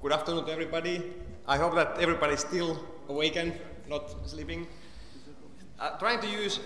Good afternoon to everybody. I hope that everybody is still awake and not sleeping. Trying to use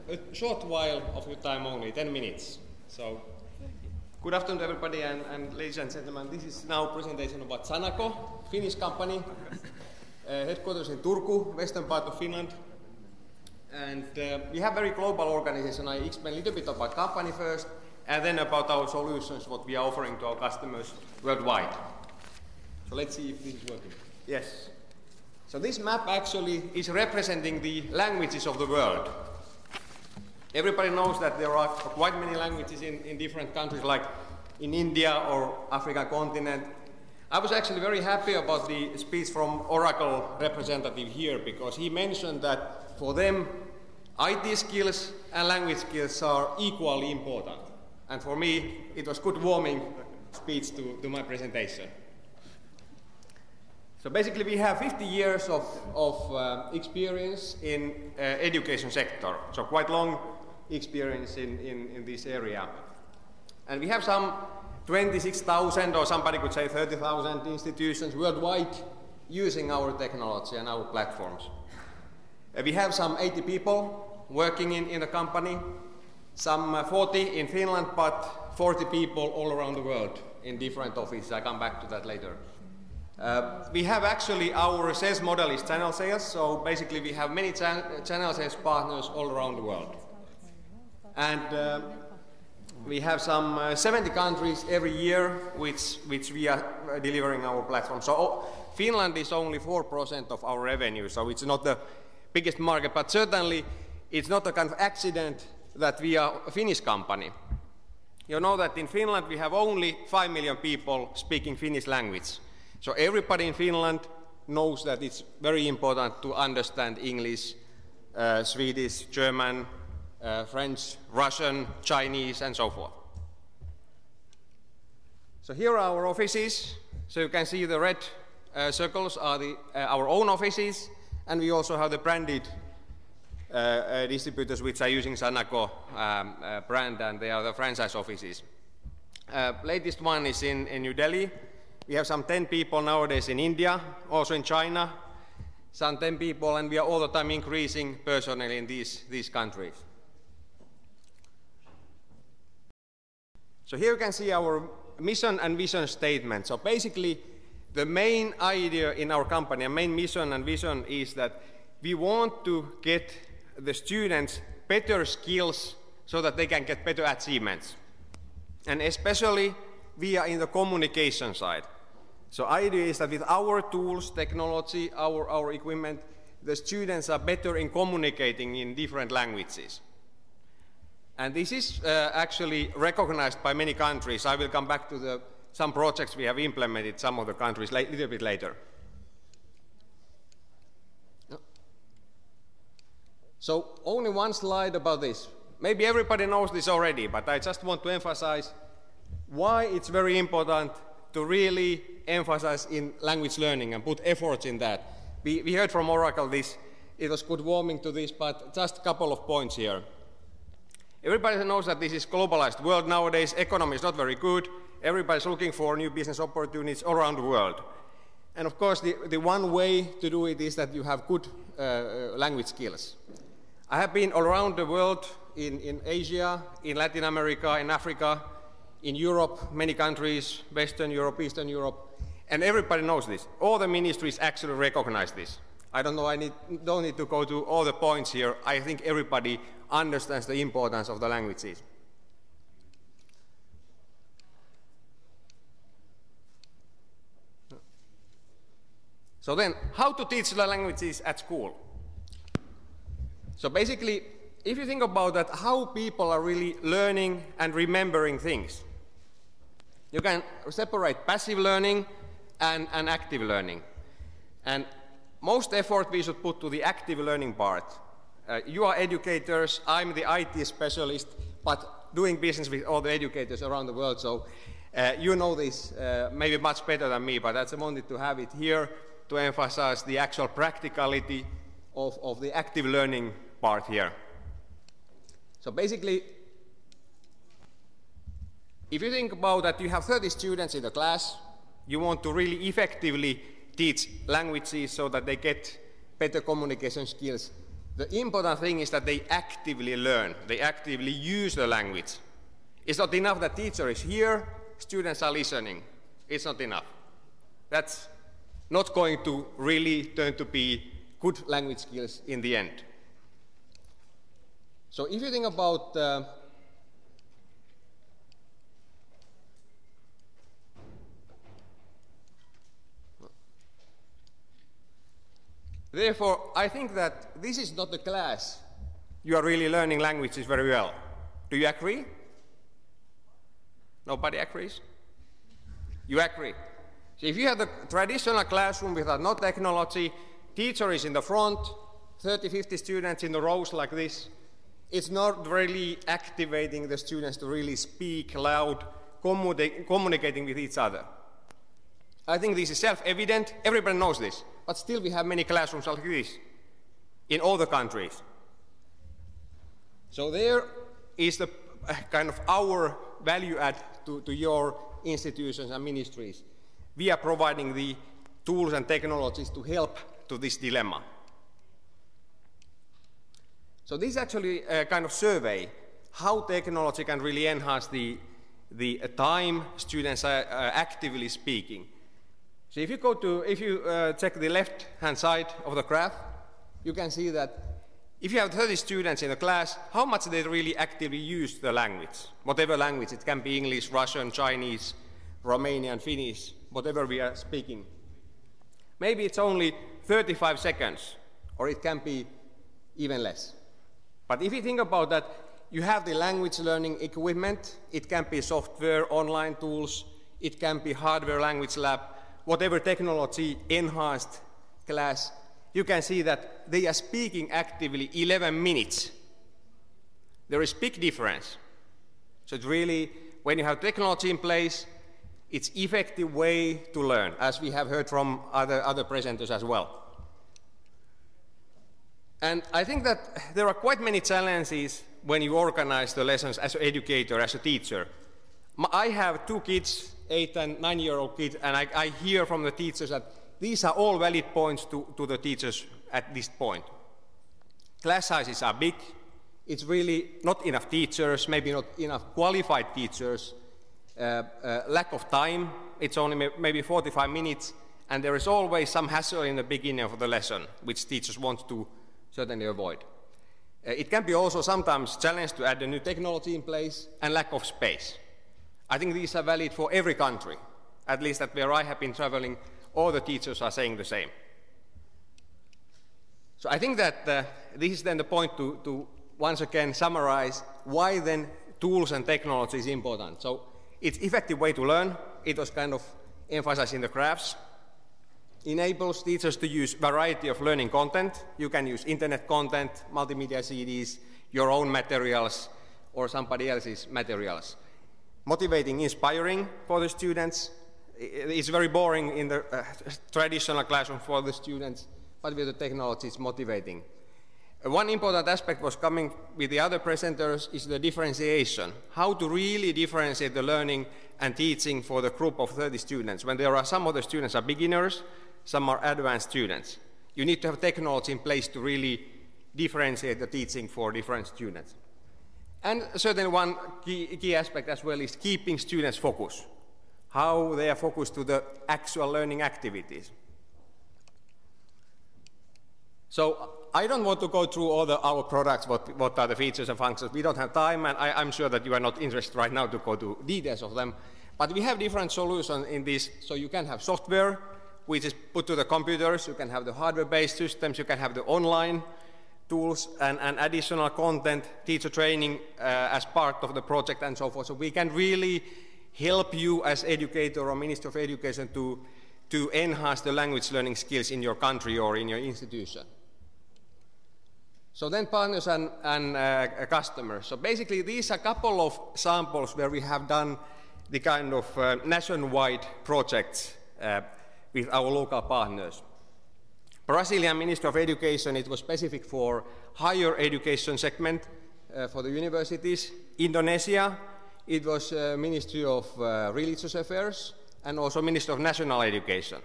a short while of your time only, 10 minutes. So, good afternoon to everybody, and ladies and gentlemen, this is now a presentation about Sanako, Finnish company, headquarters in Turku, western part of Finland. And we have a very global organization. I explain a little bit about company first, and then about our solutions, what we are offering to our customers worldwide. So let's see if this is working. Yes. So this map actually is representing the languages of the world. Everybody knows that there are quite many languages in different countries, like in India or African continent. I was actually very happy about the speech from Oracle representative here, because he mentioned that for them, IT skills and language skills are equally important. And for me, it was good warming speech to my presentation. So basically, we have 50 years of experience in education sector, so quite long experience in this area. And we have some 26,000, or somebody could say 30,000 institutions worldwide using our technology and our platforms. We have some 80 people working in the company, some 40 in Finland, but 40 people all around the world in different offices. I come back to that later. We have actually, our sales model is channel sales, so basically we have many channel sales partners all around the world. And we have some 70 countries every year which we are delivering our platform. So Finland is only 4% of our revenue, so it's not the biggest market, but certainly it's not a kind of accident that we are a Finnish company. You know that in Finland we have only 5 million people speaking Finnish language. So everybody in Finland knows that it's very important to understand English, Swedish, German, French, Russian, Chinese, and so forth. So here are our offices. So you can see the red circles are our own offices, and we also have the branded distributors which are using Sanako brand, and they are the franchise offices. Latest one is in New Delhi. We have some 10 people nowadays in India, also in China, some 10 people, and we are all the time increasing personnel in these countries. So here you can see our mission and vision statement. So basically, the main idea in our company, and main mission and vision is that we want to get the students better skills so that they can get better achievements. And especially, we are in the communication side. So idea is that with our tools, technology, our equipment, the students are better in communicating in different languages. And this is actually recognized by many countries. I will come back to some projects we have implemented, some of the countries, a little bit later. So only one slide about this. Maybe everybody knows this already, but I just want to emphasize why it's very important to really emphasize in language learning and put efforts in that. We heard from Oracle this. It was good warming to this, but just a couple of points here. Everybody knows that this is globalized world nowadays. Economy is not very good. Everybody's looking for new business opportunities all around the world. And of course, the one way to do it is that you have good language skills. I have been all around the world, in Asia, in Latin America, in Africa, in Europe, many countries, Western Europe, Eastern Europe, and everybody knows this. All the ministries actually recognize this. I don't know, don't need to go to all the points here. I think everybody understands the importance of the languages. So then, how to teach the languages at school? So basically, if you think about that, how people are really learning and remembering things, you can separate passive learning and active learning. And most effort we should put to the active learning part. You are educators, I'm the IT specialist, but doing business with all the educators around the world, so you know this maybe much better than me, but I just wanted to have it here to emphasize the actual practicality of the active learning part here. So basically, if you think about that, you have 30 students in the class, You want to really effectively teach languages so that they get better communication skills. The important thing is that they actively learn, they actively use the language. It's not enough that teacher is here, students are listening. It's not enough. That's not going to really turn to be good language skills in the end. So if you think about therefore, I think that this is not the class you are really learning languages very well. Do you agree? Nobody agrees? You agree? So if you have the traditional classroom without no technology, teacher is in the front, 30, 50 students in the rows like this, it's not really activating the students to really speak loud, communicating with each other. I think this is self-evident, everybody knows this, but still we have many classrooms like this in all the countries. So there is the kind of our value add to your institutions and ministries. We are providing the tools and technologies to help to this dilemma. So this is actually a kind of survey how technology can really enhance the time students are actively speaking. So if you check the left-hand side of the graph, you can see that if you have 30 students in the class, how much they really actively use the language, whatever language. It can be English, Russian, Chinese, Romanian, Finnish, whatever we are speaking. Maybe it's only 35 seconds, or it can be even less. But if you think about that, you have the language learning equipment. It can be software, online tools, it can be hardware language lab, whatever technology enhanced class. You can see that they are speaking actively 11 minutes. There is big difference. So it's really, when you have technology in place, it's an effective way to learn, as we have heard from other presenters as well. And I think that there are quite many challenges when you organize the lessons as an educator, as a teacher. I have two kids, 8- and 9-year-old kids, and I hear from the teachers that these are all valid points to the teachers at this point. Class sizes are big. It's really not enough teachers, maybe not enough qualified teachers, lack of time. It's only maybe 45 minutes, and there is always some hassle in the beginning of the lesson, which teachers want to certainly avoid. It can be also sometimes a challenge to add a new technology in place, and lack of space. I think these are valid for every country, at least that where I have been traveling, all the teachers are saying the same. So I think that this is then the point to once again summarize why then tools and technology is important. So it's an effective way to learn. It was kind of emphasized in the graphs. Enables teachers to use variety of learning content. You can use internet content, multimedia CDs, your own materials, or somebody else's materials. Motivating, inspiring for the students. It's very boring in the traditional classroom for the students, but with the technology it's motivating. One important aspect was coming with the other presenters is the differentiation. How to really differentiate the learning and teaching for the group of 30 students. When there are some of the students are beginners, some are advanced students. You need to have technology in place to really differentiate the teaching for different students. And certainly one key aspect as well is keeping students focused. How they are focused to the actual learning activities. So I don't want to go through all our products, what are the features and functions. We don't have time, and I'm sure that you are not interested right now to go to details of them. But we have different solutions in this. So you can have software, which is put to the computers. You can have the hardware-based systems. You can have the online tools and additional content, teacher training as part of the project and so forth. So we can really help you as educator or Minister of Education to enhance the language learning skills in your country or in your institution. So then partners and customers. So basically these are a couple of samples where we have done the kind of nationwide projects with our local partners. Brazilian Ministry of Education, it was specific for higher education segment for the universities. Indonesia, it was Ministry of Religious Affairs and also Ministry of National Education.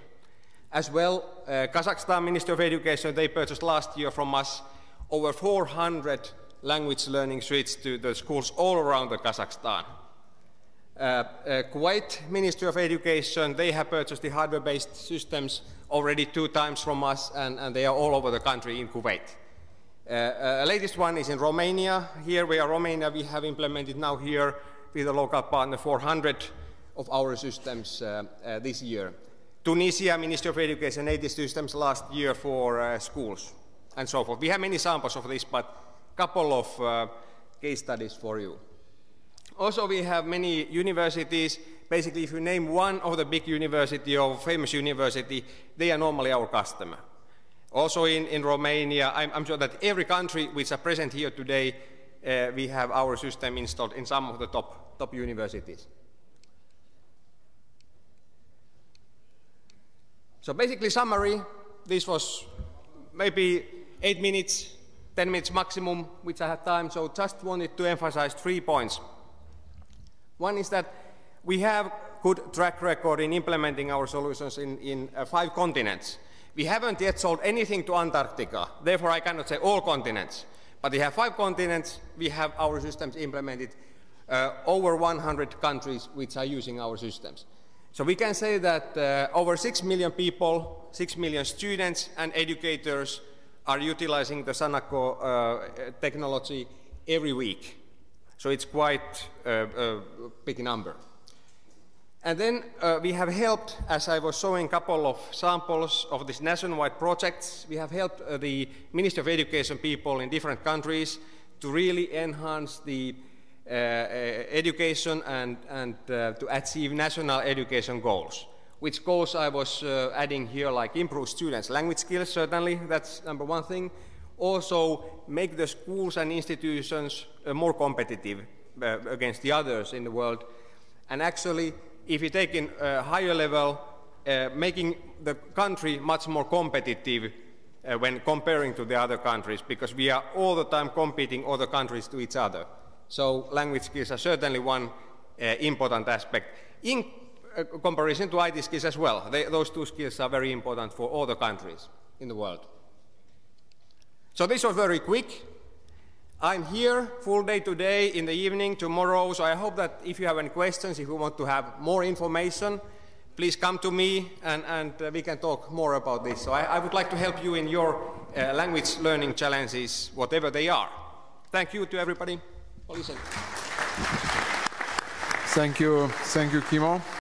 As well, Kazakhstan Ministry of Education, they purchased last year from us over 400 language learning suites to the schools all around the Kazakhstan. Kuwait Ministry of Education, they have purchased the hardware-based systems already 2 times from us, and they are all over the country in Kuwait. Latest one is in Romania. Here we are, Romania, we have implemented now here with a local partner 400 of our systems this year. Tunisia Ministry of Education 80 systems last year for schools and so forth. We have many samples of this, but a couple of case studies for you. Also, we have many universities. Basically, if you name one of the big university or famous university, they are normally our customer. Also in Romania, I'm sure that every country which are present here today, we have our system installed in some of the top universities. So basically, summary, this was maybe 8 minutes, 10 minutes maximum, which I had time, so just wanted to emphasize 3 points. One is that we have good track record in implementing our solutions in 5 continents. We haven't yet sold anything to Antarctica, therefore I cannot say all continents. But we have 5 continents, we have our systems implemented, over 100 countries which are using our systems. So we can say that over 6 million people, 6 million students and educators are utilizing the Sanako technology every week. So it's quite a big number. And then we have helped, as I was showing a couple of samples of these nationwide projects, we have helped the Ministry of Education people in different countries to really enhance the education and to achieve national education goals. Which goals I was adding here, like improve students' language skills, certainly, that's number 1 thing. Also, make the schools and institutions more competitive against the others in the world. And actually, if you take in a higher level, making the country much more competitive when comparing to the other countries, because we are all the time competing other countries to each other. So language skills are certainly one important aspect. In comparison to IT skills as well, those 2 skills are very important for all the countries in the world. So this was very quick. I'm here full day today, in the evening, tomorrow, so I hope that if you have any questions, if you want to have more information, please come to me and we can talk more about this. So I would like to help you in your language learning challenges, whatever they are. Thank you to everybody for listening. Thank you, Kimmo.